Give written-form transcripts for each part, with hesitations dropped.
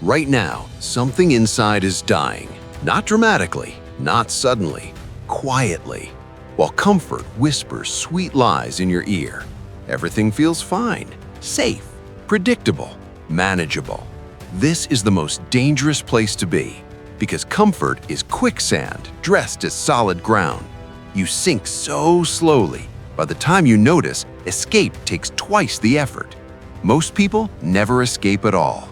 Right now, something inside is dying. Not dramatically, not suddenly, quietly. While comfort whispers sweet lies in your ear, everything feels fine, safe, predictable, manageable. This is the most dangerous place to be, because comfort is quicksand dressed as solid ground. You sink so slowly, by the time you notice, escape takes twice the effort. Most people never escape at all.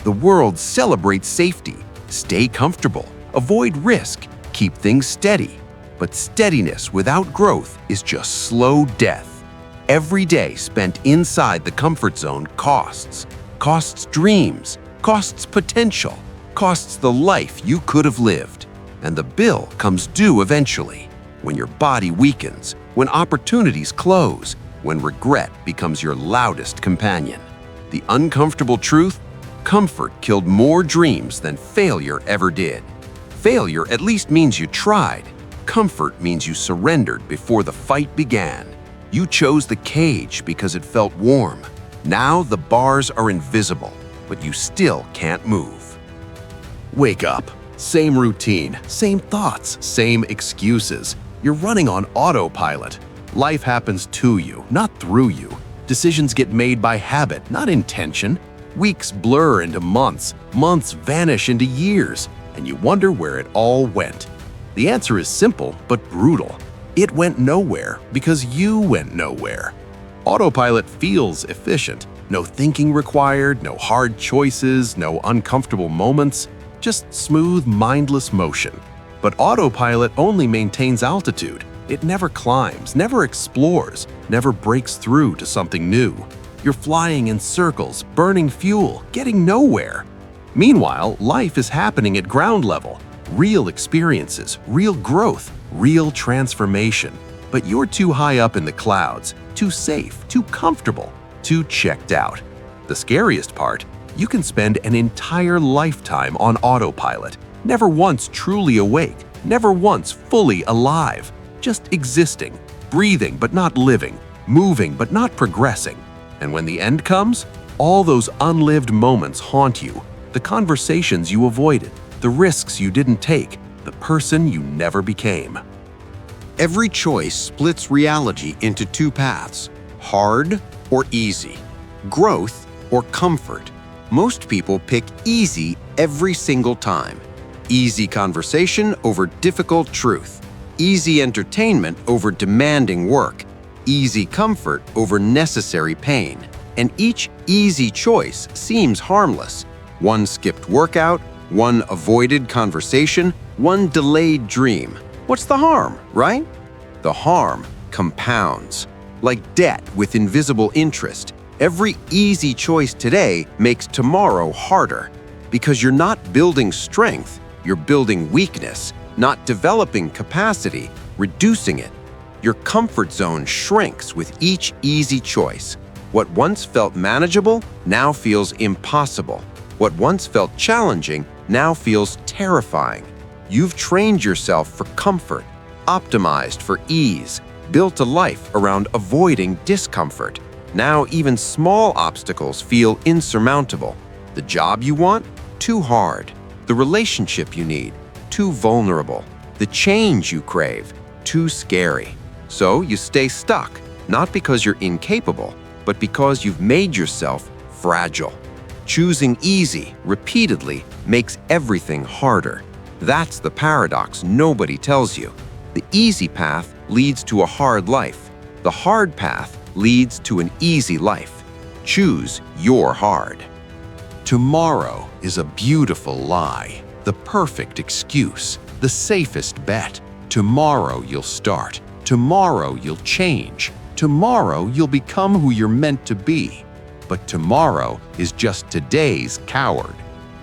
The world celebrates safety, stay comfortable, avoid risk, keep things steady. But steadiness without growth is just slow death. Every day spent inside the comfort zone costs dreams, costs potential, costs the life you could have lived. And the bill comes due eventually, when your body weakens, when opportunities close, when regret becomes your loudest companion. The uncomfortable truth: comfort killed more dreams than failure ever did. Failure at least means you tried. Comfort means you surrendered before the fight began. You chose the cage because it felt warm. Now the bars are invisible, but you still can't move. Wake up. Same routine, same thoughts, same excuses. You're running on autopilot. Life happens to you, not through you. Decisions get made by habit, not intention. Weeks blur into months, months vanish into years, and you wonder where it all went. The answer is simple but brutal. It went nowhere because you went nowhere. Autopilot feels efficient. No thinking required, no hard choices, no uncomfortable moments, just smooth, mindless motion. But autopilot only maintains altitude. It never climbs, never explores, never breaks through to something new. You're flying in circles, burning fuel, getting nowhere. Meanwhile, life is happening at ground level. Real experiences, real growth, real transformation. But you're too high up in the clouds, too safe, too comfortable, too checked out. The scariest part: you can spend an entire lifetime on autopilot, never once truly awake, never once fully alive, just existing, breathing but not living, moving but not progressing. And when the end comes, all those unlived moments haunt you, the conversations you avoided, the risks you didn't take, the person you never became. Every choice splits reality into two paths: hard or easy, growth or comfort. Most people pick easy every single time. Easy conversation over difficult truth. Easy entertainment over demanding work. Easy comfort over necessary pain. And each easy choice seems harmless. One skipped workout, one avoided conversation, one delayed dream. What's the harm, right? The harm compounds. Like debt with invisible interest, every easy choice today makes tomorrow harder. Because you're not building strength, you're building weakness, not developing capacity, reducing it. Your comfort zone shrinks with each easy choice. What once felt manageable now feels impossible. What once felt challenging now feels terrifying. You've trained yourself for comfort, optimized for ease, built a life around avoiding discomfort. Now even small obstacles feel insurmountable. The job you want? Too hard. The relationship you need? Too vulnerable. The change you crave? Too scary. So you stay stuck, not because you're incapable, but because you've made yourself fragile. Choosing easy repeatedly makes everything harder. That's the paradox nobody tells you. The easy path leads to a hard life. The hard path leads to an easy life. Choose your hard. Tomorrow is a beautiful lie, the perfect excuse, the safest bet. Tomorrow you'll start. Tomorrow you'll change. Tomorrow you'll become who you're meant to be. But tomorrow is just today's coward.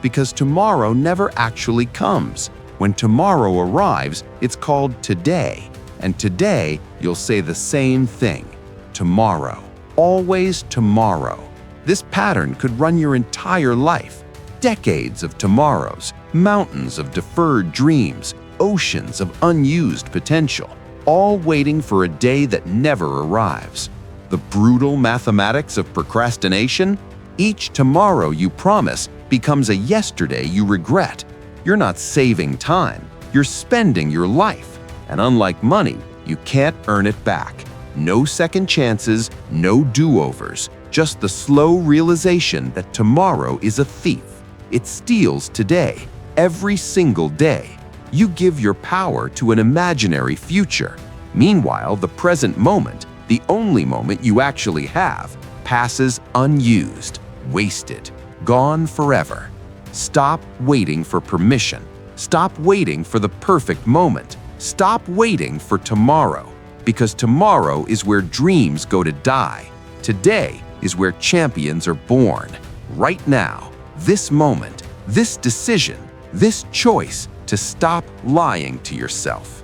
Because tomorrow never actually comes. When tomorrow arrives, it's called today. And today, you'll say the same thing. Tomorrow. Always tomorrow. This pattern could run your entire life. Decades of tomorrows, mountains of deferred dreams, oceans of unused potential, all waiting for a day that never arrives. The brutal mathematics of procrastination? Each tomorrow you promise becomes a yesterday you regret. You're not saving time, you're spending your life. And unlike money, you can't earn it back. No second chances, no do-overs, just the slow realization that tomorrow is a thief. It steals today, every single day. You give your power to an imaginary future. Meanwhile, the present moment, the only moment you actually have, passes unused, wasted, gone forever. Stop waiting for permission. Stop waiting for the perfect moment. Stop waiting for tomorrow, because tomorrow is where dreams go to die. Today is where champions are born. Right now, this moment, this decision, this choice to stop lying to yourself.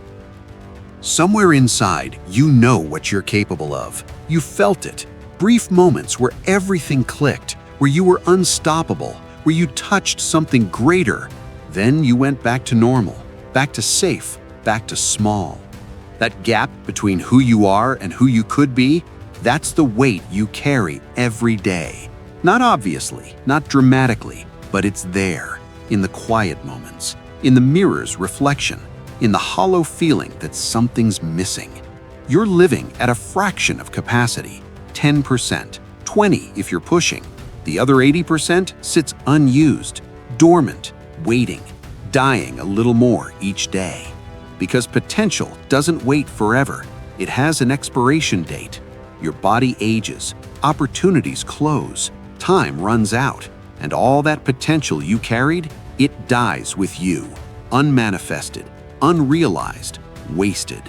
Somewhere inside, you know what you're capable of. You felt it. Brief moments where everything clicked, where you were unstoppable, where you touched something greater. Then you went back to normal, back to safe, back to small. That gap between who you are and who you could be, that's the weight you carry every day. Not obviously, not dramatically, but it's there, in the quiet moments, in the mirror's reflection, in the hollow feeling that something's missing. You're living at a fraction of capacity, 10%, 20% if you're pushing. The other 80% sits unused, dormant, waiting, dying a little more each day. Because potential doesn't wait forever. It has an expiration date. Your body ages, opportunities close, time runs out, and all that potential you carried, it dies with you, unmanifested, unrealized, wasted.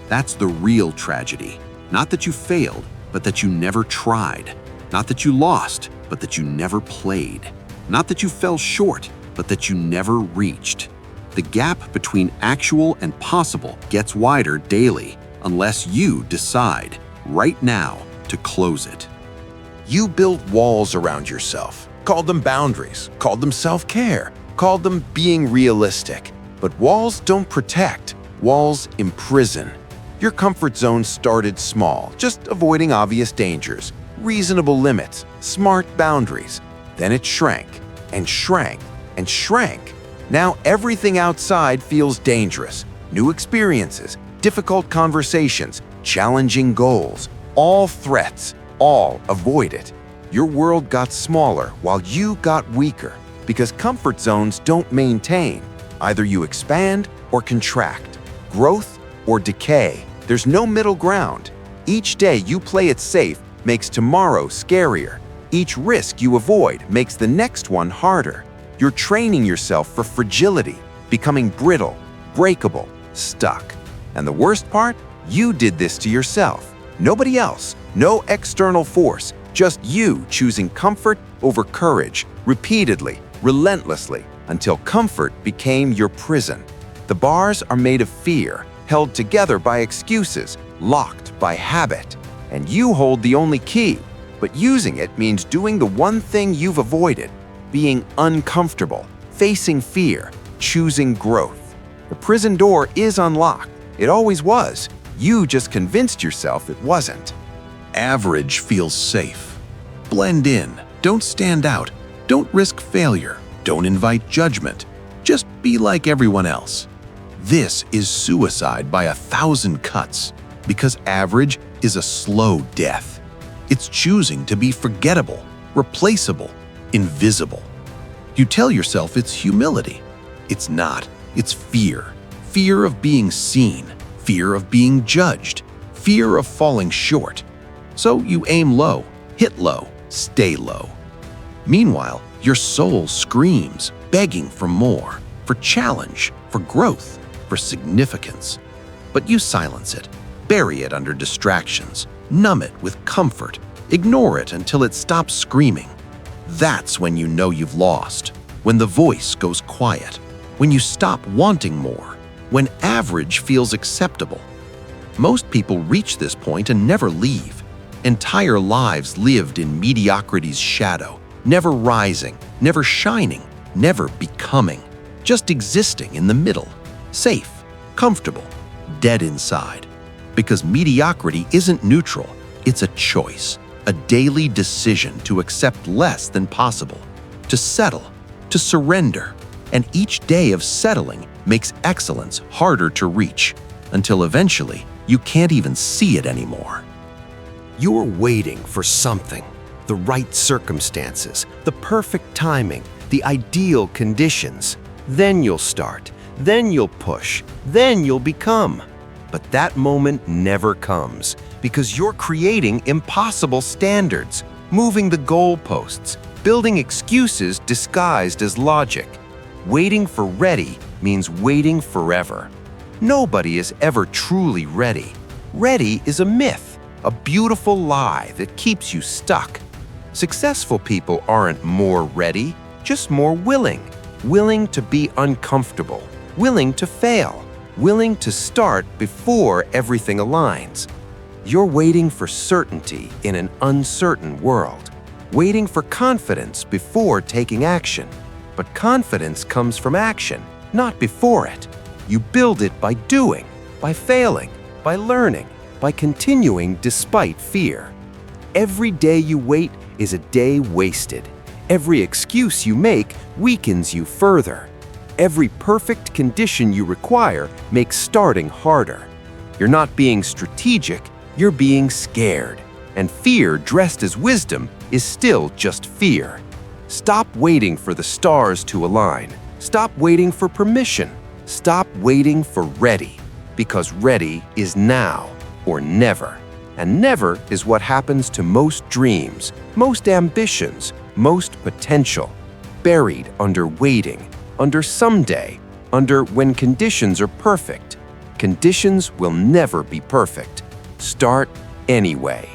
That's the real tragedy. Not that you failed, but that you never tried. Not that you lost, but that you never played. Not that you fell short, but that you never reached. The gap between actual and possible gets wider daily unless you decide, right now, to close it. You built walls around yourself, called them boundaries, called them self-care, called them being realistic. But walls don't protect, walls imprison. Your comfort zone started small, just avoiding obvious dangers, reasonable limits, smart boundaries. Then it shrank and shrank and shrank. Now everything outside feels dangerous. New experiences, difficult conversations, challenging goals, all threats, all avoided. Your world got smaller while you got weaker because comfort zones don't maintain. Either you expand or contract, growth or decay. There's no middle ground. Each day you play it safe makes tomorrow scarier. Each risk you avoid makes the next one harder. You're training yourself for fragility, becoming brittle, breakable, stuck. And the worst part? You did this to yourself. Nobody else, no external force, just you choosing comfort over courage, repeatedly, relentlessly, until comfort became your prison. The bars are made of fear, held together by excuses, locked by habit. And you hold the only key. But using it means doing the one thing you've avoided, being uncomfortable, facing fear, choosing growth. The prison door is unlocked. It always was. You just convinced yourself it wasn't. Average feels safe. Blend in. Don't stand out. Don't risk failure. Don't invite judgment. Just be like everyone else. This is suicide by 1,000 cuts, because average is a slow death. It's choosing to be forgettable, replaceable, invisible. You tell yourself it's humility. It's not. It's fear. Fear of being seen. Fear of being judged. Fear of falling short. So you aim low, hit low, stay low. Meanwhile, your soul screams, begging for more, for challenge, for growth, for significance. But you silence it, bury it under distractions, numb it with comfort, ignore it until it stops screaming. That's when you know you've lost, when the voice goes quiet, when you stop wanting more, when average feels acceptable. Most people reach this point and never leave. Entire lives lived in mediocrity's shadow, never rising, never shining, never becoming, just existing in the middle, safe, comfortable, dead inside. Because mediocrity isn't neutral, it's a a daily decision to accept less than possible, to settle, to surrender, and each day of settling makes excellence harder to reach, until eventually you can't even see it anymore. You're waiting for something, the right circumstances, the perfect timing, the ideal conditions. Then you'll start, then you'll push, then you'll become. But that moment never comes because you're creating impossible standards, moving the goalposts, building excuses disguised as logic. Waiting for ready means waiting forever. Nobody is ever truly ready. Ready is a myth, a beautiful lie that keeps you stuck. Successful people aren't more ready, just more willing. Willing to be uncomfortable, willing to fail, willing to start before everything aligns. You're waiting for certainty in an uncertain world, waiting for confidence before taking action. But confidence comes from action, not before it. You build it by doing, by failing, by learning, by continuing despite fear. Every day you wait is a day wasted. Every excuse you make weakens you further. Every perfect condition you require makes starting harder. You're not being strategic, you're being scared. And fear dressed as wisdom is still just fear. Stop waiting for the stars to align. Stop waiting for permission. Stop waiting for ready, because ready is now or never. And never is what happens to most dreams, most ambitions, most potential, buried under waiting, under someday, under when conditions are perfect. Conditions will never be perfect. Start anyway.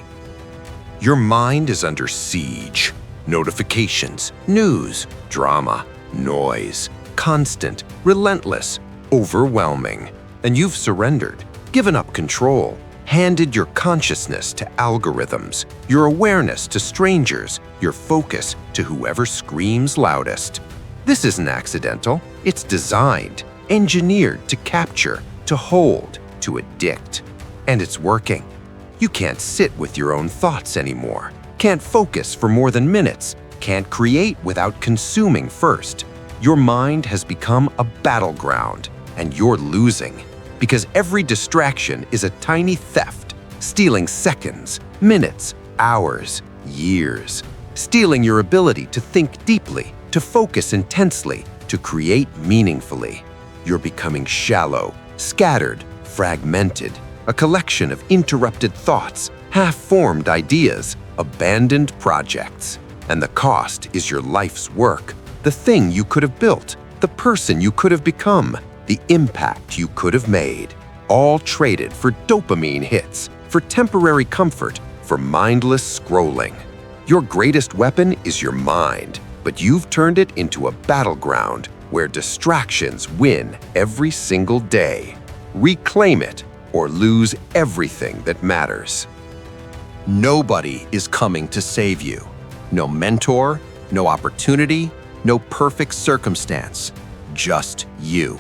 Your mind is under siege. Notifications, news, drama, noise, constant, relentless, overwhelming. And you've surrendered, given up control, handed your consciousness to algorithms, your awareness to strangers, your focus to whoever screams loudest. This isn't accidental. It's designed, engineered to capture, to hold, to addict. And it's working. You can't sit with your own thoughts anymore. Can't focus for more than minutes. Can't create without consuming first. Your mind has become a battleground, and you're losing. Because every distraction is a tiny theft, stealing seconds, minutes, hours, years. Stealing your ability to think deeply, to focus intensely, to create meaningfully. You're becoming shallow, scattered, fragmented, a collection of interrupted thoughts, half-formed ideas, abandoned projects. And the cost is your life's work, the thing you could have built, the person you could have become, the impact you could have made, all traded for dopamine hits, for temporary comfort, for mindless scrolling. Your greatest weapon is your mind, but you've turned it into a battleground where distractions win every single day. Reclaim it or lose everything that matters. Nobody is coming to save you. No mentor, no opportunity, no perfect circumstance. Just you.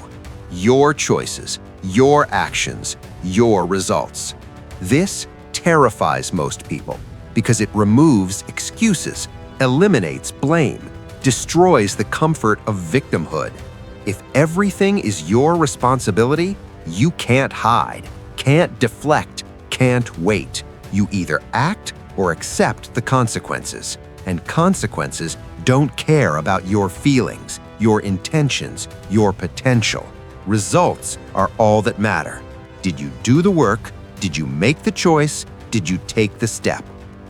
Your choices, your actions, your results. This terrifies most people because it removes excuses, eliminates blame, destroys the comfort of victimhood. If everything is your responsibility, you can't hide, can't deflect, can't wait. You either act or accept the consequences. And consequences don't care about your feelings, your intentions, your potential. Results are all that matter. Did you do the work? Did you make the choice? Did you take the step?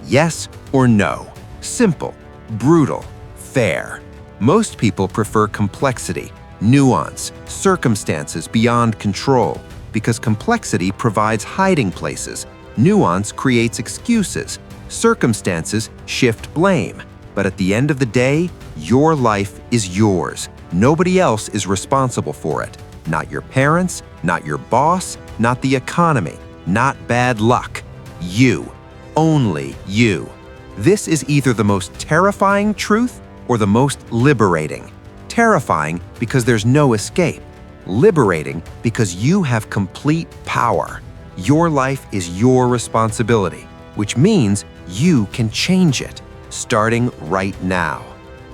Yes or no? Simple, brutal, fair. Most people prefer complexity, nuance, circumstances beyond control, because complexity provides hiding places, nuance creates excuses, circumstances shift blame. But at the end of the day, your life is yours. Nobody else is responsible for it. Not your parents, not your boss, not the economy, not bad luck. You. Only you. This is either the most terrifying truth or the most liberating. Terrifying because there's no escape. Liberating because you have complete power. Your life is your responsibility, which means You can change it, starting right now.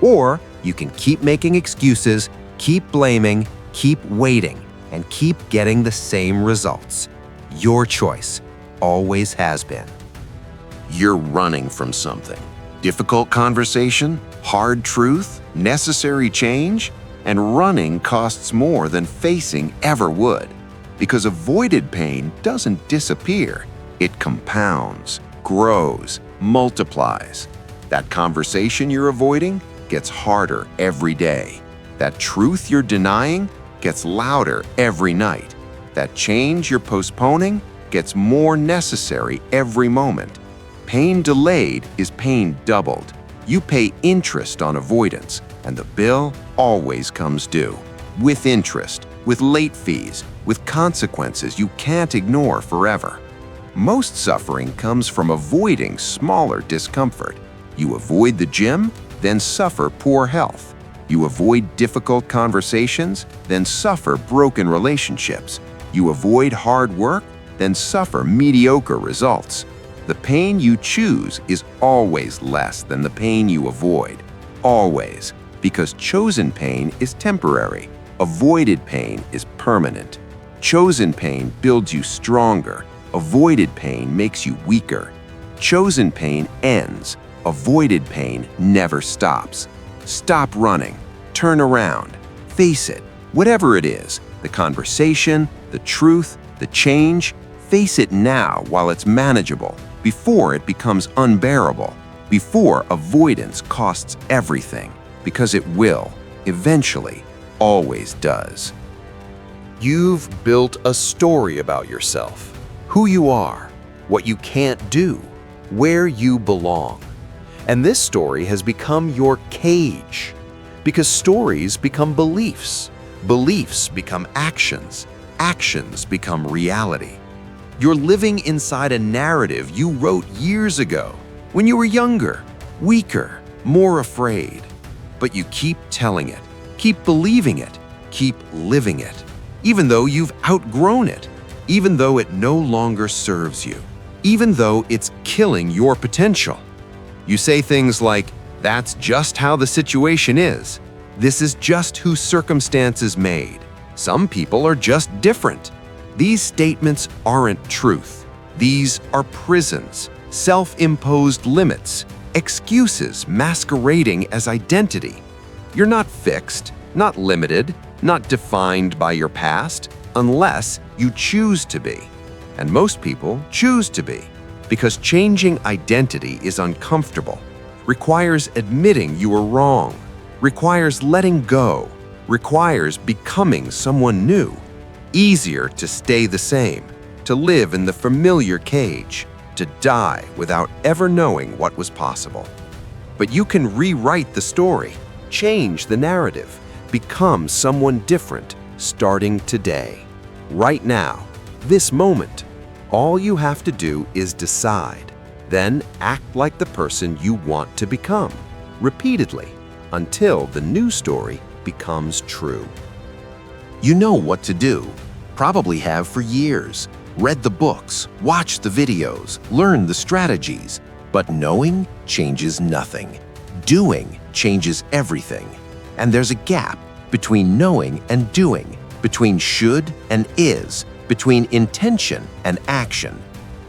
Or you can keep making excuses, keep blaming, keep waiting, and keep getting the same results. Your choice always has been. You're running from something. Difficult conversation, hard truth, necessary change, and running costs more than facing ever would. Because avoided pain doesn't disappear. It compounds, grows, multiplies. That conversation you're avoiding gets harder every day. That truth you're denying gets louder every night. That change you're postponing gets more necessary every moment. Pain delayed is pain doubled. You pay interest on avoidance, and the bill always comes due. With interest, with late fees, with consequences you can't ignore forever. Most suffering comes from avoiding smaller discomfort. You avoid the gym, then suffer poor health. You avoid difficult conversations, then suffer broken relationships. You avoid hard work, then suffer mediocre results. The pain you choose is always less than the pain you avoid. Always. Because chosen pain is temporary. Avoided pain is permanent. Chosen pain builds you stronger. Avoided pain makes you weaker. Chosen pain ends. Avoided pain never stops. Stop running. Turn around. Face it. Whatever it is, the conversation, the truth, the change, face it now while it's manageable, before it becomes unbearable, before avoidance costs everything, because it will, eventually, always does. You've built a story about yourself, who you are, what you can't do, where you belong. And this story has become your cage, because stories become beliefs, beliefs become actions, actions become reality. You're living inside a narrative you wrote years ago, when you were younger, weaker, more afraid. But you keep telling it, keep believing it, keep living it, even though you've outgrown it, even though it no longer serves you, even though it's killing your potential. You say things like, "That's just how the situation is. This is just who circumstances made. Some people are just different." These statements aren't truth. These are prisons, self-imposed limits, excuses masquerading as identity. You're not fixed, not limited, not defined by your past, unless you choose to be. And most people choose to be, because changing identity is uncomfortable, requires admitting you were wrong, requires letting go, requires becoming someone new. Easier to stay the same, to live in the familiar cage, to die without ever knowing what was possible. But you can rewrite the story, change the narrative, become someone different starting today. Right now, this moment. All you have to do is decide, then act like the person you want to become, repeatedly, until the new story becomes true. You know what to do, probably have for years, read the books, watched the videos, learned the strategies, but knowing changes nothing. Doing changes everything. And there's a gap between knowing and doing, between should and is, between intention and action.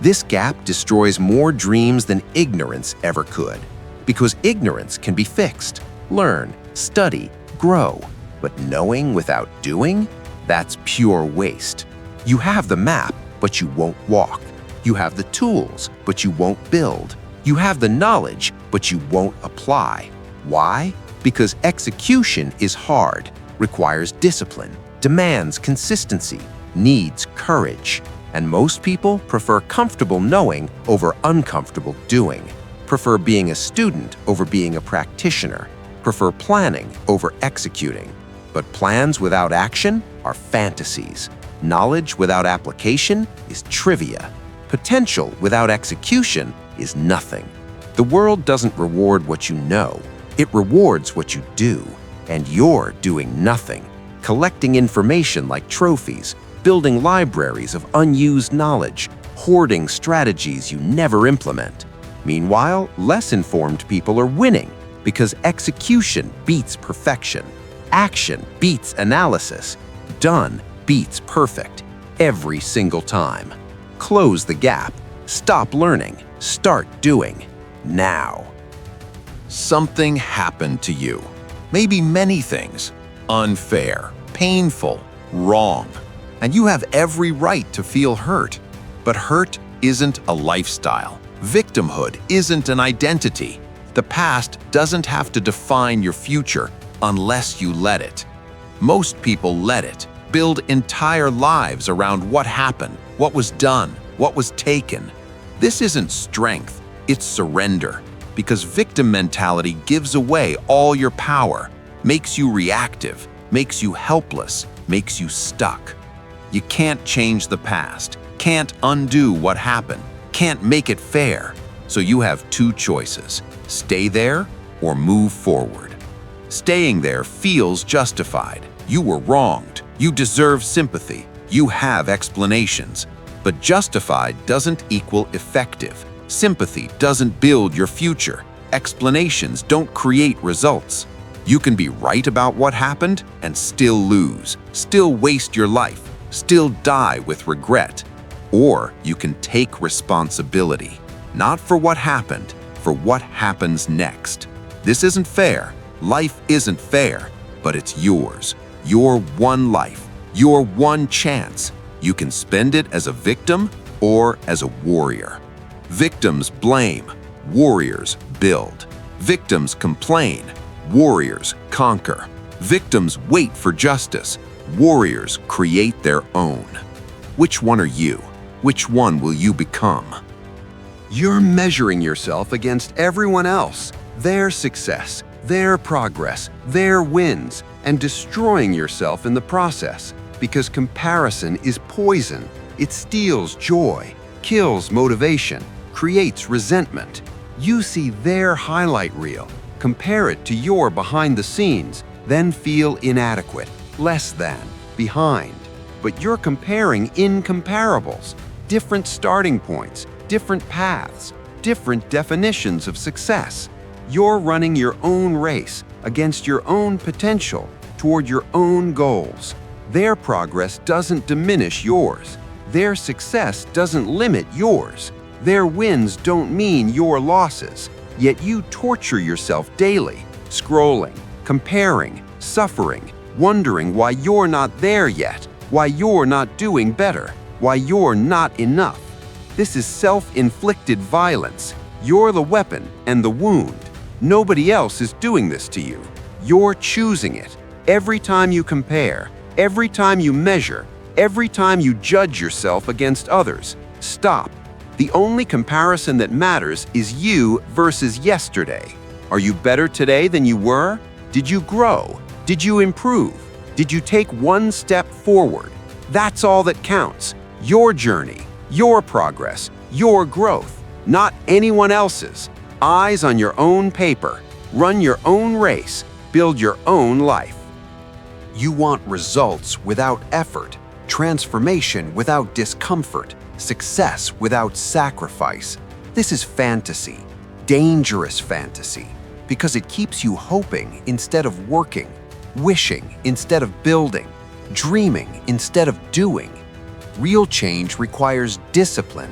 This gap destroys more dreams than ignorance ever could, because ignorance can be fixed, learn, study, grow, but knowing without doing? That's pure waste. You have the map, but you won't walk. You have the tools, but you won't build. You have the knowledge, but you won't apply. Why? Because execution is hard, requires discipline, demands consistency, needs courage. And most people prefer comfortable knowing over uncomfortable doing, prefer being a student over being a practitioner, prefer planning over executing. But plans without action are fantasies. Knowledge without application is trivia. Potential without execution is nothing. The world doesn't reward what you know. It rewards what you do. And you're doing nothing, collecting information like trophies, building libraries of unused knowledge, hoarding strategies you never implement. Meanwhile, less informed people are winning because execution beats perfection. Action beats analysis. Done beats perfect every single time. Close the gap. Stop learning. Start doing. Now. Something happened to you. Maybe many things. Unfair, painful, wrong. And you have every right to feel hurt. But hurt isn't a lifestyle. Victimhood isn't an identity. The past doesn't have to define your future unless you let it. Most people let it, build entire lives around what happened, what was done, what was taken. This isn't strength, it's surrender. Because victim mentality gives away all your power, makes you reactive, makes you helpless, makes you stuck. You can't change the past, can't undo what happened, can't make it fair. So you have two choices: stay there or move forward. Staying there feels justified. You were wronged. You deserve sympathy. You have explanations. But justified doesn't equal effective. Sympathy doesn't build your future. Explanations don't create results. You can be right about what happened and still lose, still waste your life, still die with regret. Or you can take responsibility, not for what happened, for what happens next. This isn't fair. Life isn't fair, but it's yours. Your one life, your one chance. You can spend it as a victim or as a warrior. Victims blame, warriors build. Victims complain, warriors conquer. Victims wait for justice, warriors create their own. Which one are you? Which one will you become? You're measuring yourself against everyone else, their success, their progress, their wins, and destroying yourself in the process. Because comparison is poison. It steals joy, kills motivation, creates resentment. You see their highlight reel, compare it to your behind the scenes, then feel inadequate, less than, behind. But you're comparing incomparables, different starting points, different paths, different definitions of success. You're running your own race against your own potential toward your own goals. Their progress doesn't diminish yours. Their success doesn't limit yours. Their wins don't mean your losses. Yet you torture yourself daily, scrolling, comparing, suffering, wondering why you're not there yet, why you're not doing better, why you're not enough. This is self-inflicted violence. You're the weapon and the wound. Nobody else is doing this to you. You're choosing it. Every time you compare, every time you measure, every time you judge yourself against others, stop. The only comparison that matters is you versus yesterday. Are you better today than you were? Did you grow? Did you improve? Did you take one step forward? That's all that counts. Your journey, your progress, your growth, not anyone else's. Eyes on your own paper. Run your own race. Build your own life. You want results without effort, transformation without discomfort, success without sacrifice. This is fantasy, dangerous fantasy, because it keeps you hoping instead of working, wishing instead of building, dreaming instead of doing. Real change requires discipline,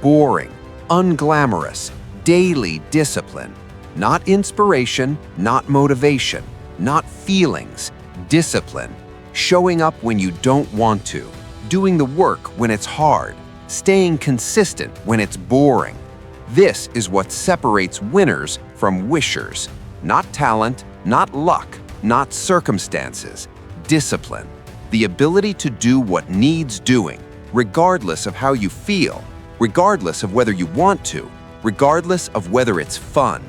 boring, unglamorous, daily discipline. Not inspiration, not motivation, not feelings, discipline. Showing up when you don't want to, doing the work when it's hard, staying consistent when it's boring. This is what separates winners from wishers. Not talent, not luck, not circumstances. Discipline. The ability to do what needs doing, regardless of how you feel, regardless of whether you want to, regardless of whether it's fun.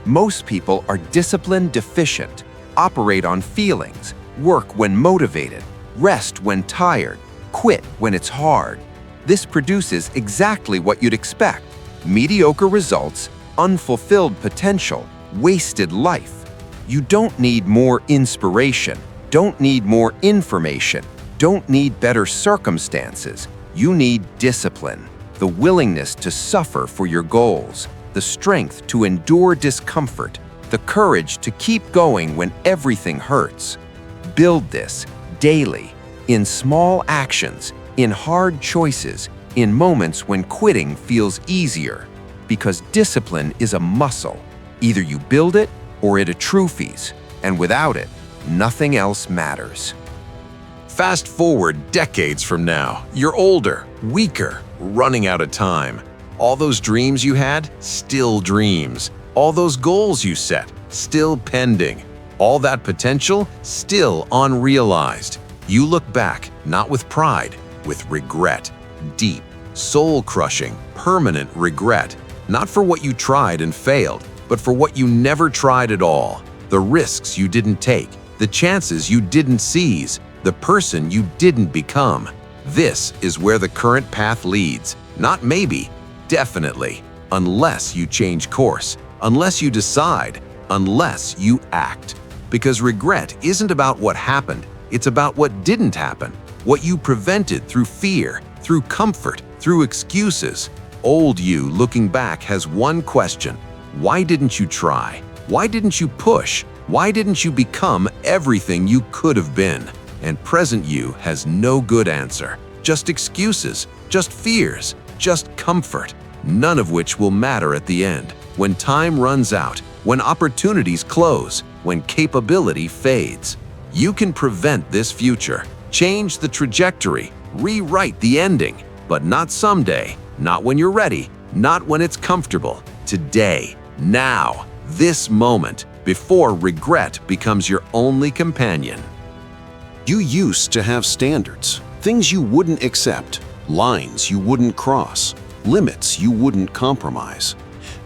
Most people are discipline deficient, operate on feelings, work when motivated, rest when tired, quit when it's hard. This produces exactly what you'd expect: mediocre results, unfulfilled potential, wasted life. You don't need more inspiration, don't need more information, don't need better circumstances. You need discipline, the willingness to suffer for your goals, the strength to endure discomfort, the courage to keep going when everything hurts. Build this daily, in small actions, in hard choices, in moments when quitting feels easier. Because discipline is a muscle. Either you build it or it atrophies, and without it, nothing else matters. Fast forward decades from now, you're older, weaker, running out of time. All those dreams you had, still dreams. All those goals you set, still pending. All that potential, still unrealized. You look back, not with pride, with regret. Deep, soul-crushing, permanent regret. Not for what you tried and failed, but for what you never tried at all. The risks you didn't take, the chances you didn't seize, the person you didn't become. This is where the current path leads. Not maybe, definitely. Unless you change course, unless you decide, unless you act. Because regret isn't about what happened, it's about what didn't happen. What you prevented through fear, through comfort, through excuses. Old you looking back has one question. Why didn't you try? Why didn't you push? Why didn't you become everything you could have been? And present you has no good answer. Just excuses, just fears, just comfort. None of which will matter at the end. When time runs out, when opportunities close, when capability fades. You can prevent this future, change the trajectory, rewrite the ending, but not someday, not when you're ready, not when it's comfortable. Today, now, this moment, before regret becomes your only companion. You used to have standards, things you wouldn't accept, lines you wouldn't cross, limits you wouldn't compromise.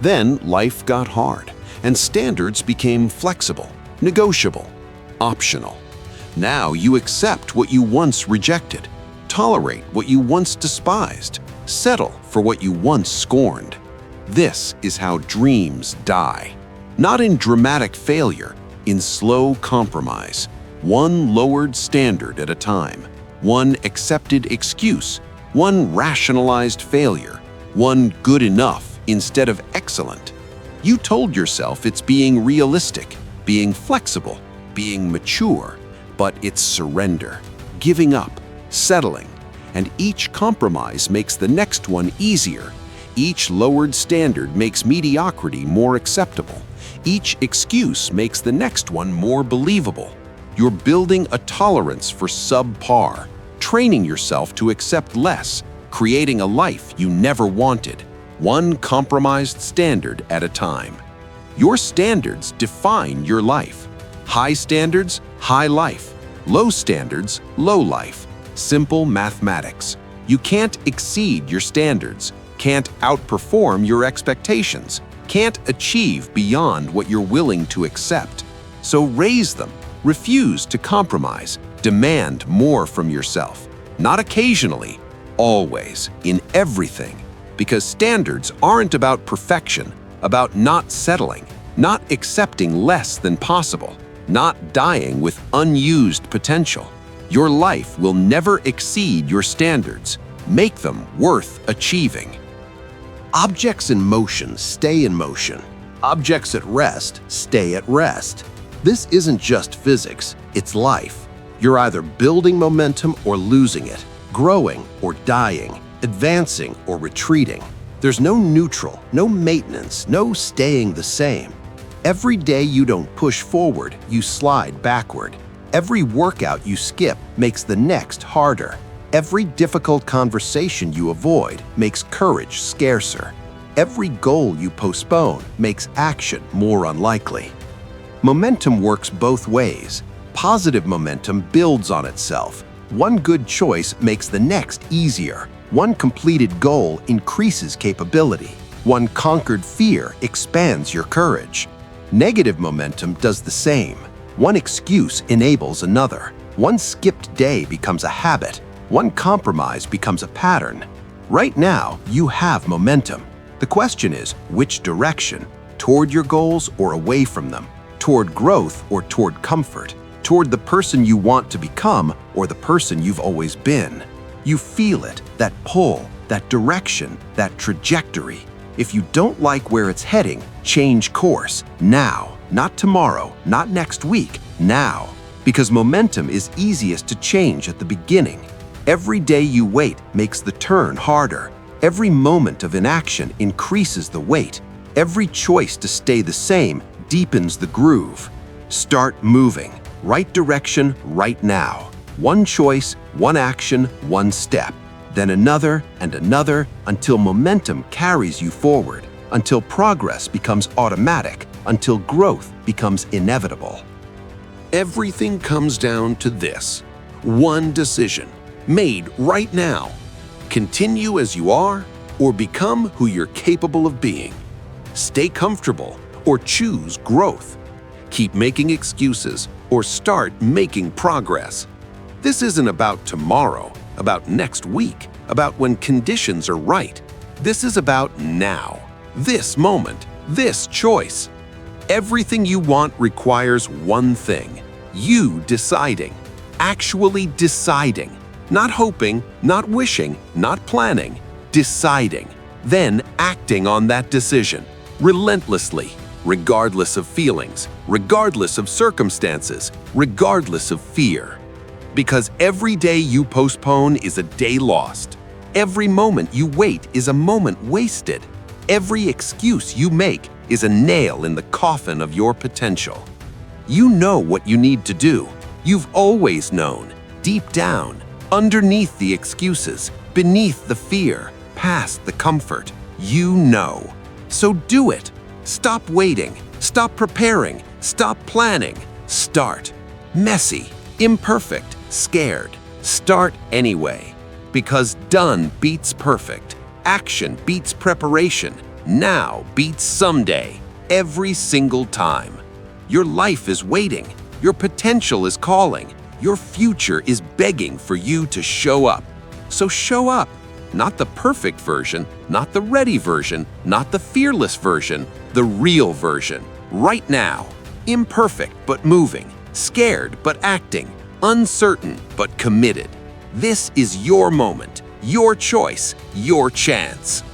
Then life got hard, and standards became flexible, negotiable, optional. Now you accept what you once rejected, tolerate what you once despised, settle for what you once scorned. This is how dreams die. Not in dramatic failure, in slow compromise. One lowered standard at a time, one accepted excuse, one rationalized failure, one good enough instead of excellent. You told yourself it's being realistic, being flexible, being mature, but it's surrender, giving up, settling, and each compromise makes the next one easier. Each lowered standard makes mediocrity more acceptable. Each excuse makes the next one more believable. You're building a tolerance for subpar, training yourself to accept less, creating a life you never wanted, one compromised standard at a time. Your standards define your life. High standards, high life. Low standards, low life. Simple mathematics. You can't exceed your standards, can't outperform your expectations, can't achieve beyond what you're willing to accept. So raise them. Refuse to compromise. Demand more from yourself. Not occasionally, always, in everything. Because standards aren't about perfection, about not settling, not accepting less than possible, not dying with unused potential. Your life will never exceed your standards. Make them worth achieving. Objects in motion stay in motion. Objects at rest stay at rest. This isn't just physics, it's life. You're either building momentum or losing it, growing or dying, advancing or retreating. There's no neutral, no maintenance, no staying the same. Every day you don't push forward, you slide backward. Every workout you skip makes the next harder. Every difficult conversation you avoid makes courage scarcer. Every goal you postpone makes action more unlikely. Momentum works both ways. Positive momentum builds on itself. One good choice makes the next easier. One completed goal increases capability. One conquered fear expands your courage. Negative momentum does the same. One excuse enables another. One skipped day becomes a habit. One compromise becomes a pattern. Right now, you have momentum. The question is, which direction? Toward your goals or away from them? Toward growth or toward comfort? Toward the person you want to become or the person you've always been? You feel it, that pull, that direction, that trajectory. If you don't like where it's heading, change course now, not tomorrow, not next week, now. Because momentum is easiest to change at the beginning. Every day you wait makes the turn harder. Every moment of inaction increases the weight. Every choice to stay the same deepens the groove. Start moving. Right direction, right now. One choice, one action, one step. Then another and another until momentum carries you forward, until progress becomes automatic, until growth becomes inevitable. Everything comes down to this. One decision, made right now. Continue as you are, or become who you're capable of being. Stay comfortable, or choose growth. Keep making excuses, or start making progress. This isn't about tomorrow, about next week, about when conditions are right. This is about now, this moment, this choice. Everything you want requires one thing: you deciding. Actually deciding. Not hoping, not wishing, not planning. Deciding. Then acting on that decision. Relentlessly. Regardless of feelings. Regardless of circumstances. Regardless of fear. Because every day you postpone is a day lost. Every moment you wait is a moment wasted. Every excuse you make is a nail in the coffin of your potential. You know what you need to do. You've always known, deep down, underneath the excuses, beneath the fear, past the comfort. You know. So do it. Stop waiting. Stop preparing. Stop planning. Start. Messy, imperfect, scared. Start anyway. Because done beats perfect. Action beats preparation. Now beats someday. Every single time. Your life is waiting. Your potential is calling. Your future is begging for you to show up. So show up. Not the perfect version, not the ready version, not the fearless version, the real version. Right now. Imperfect but moving. Scared but acting. Uncertain but committed. This is your moment, your choice, your chance.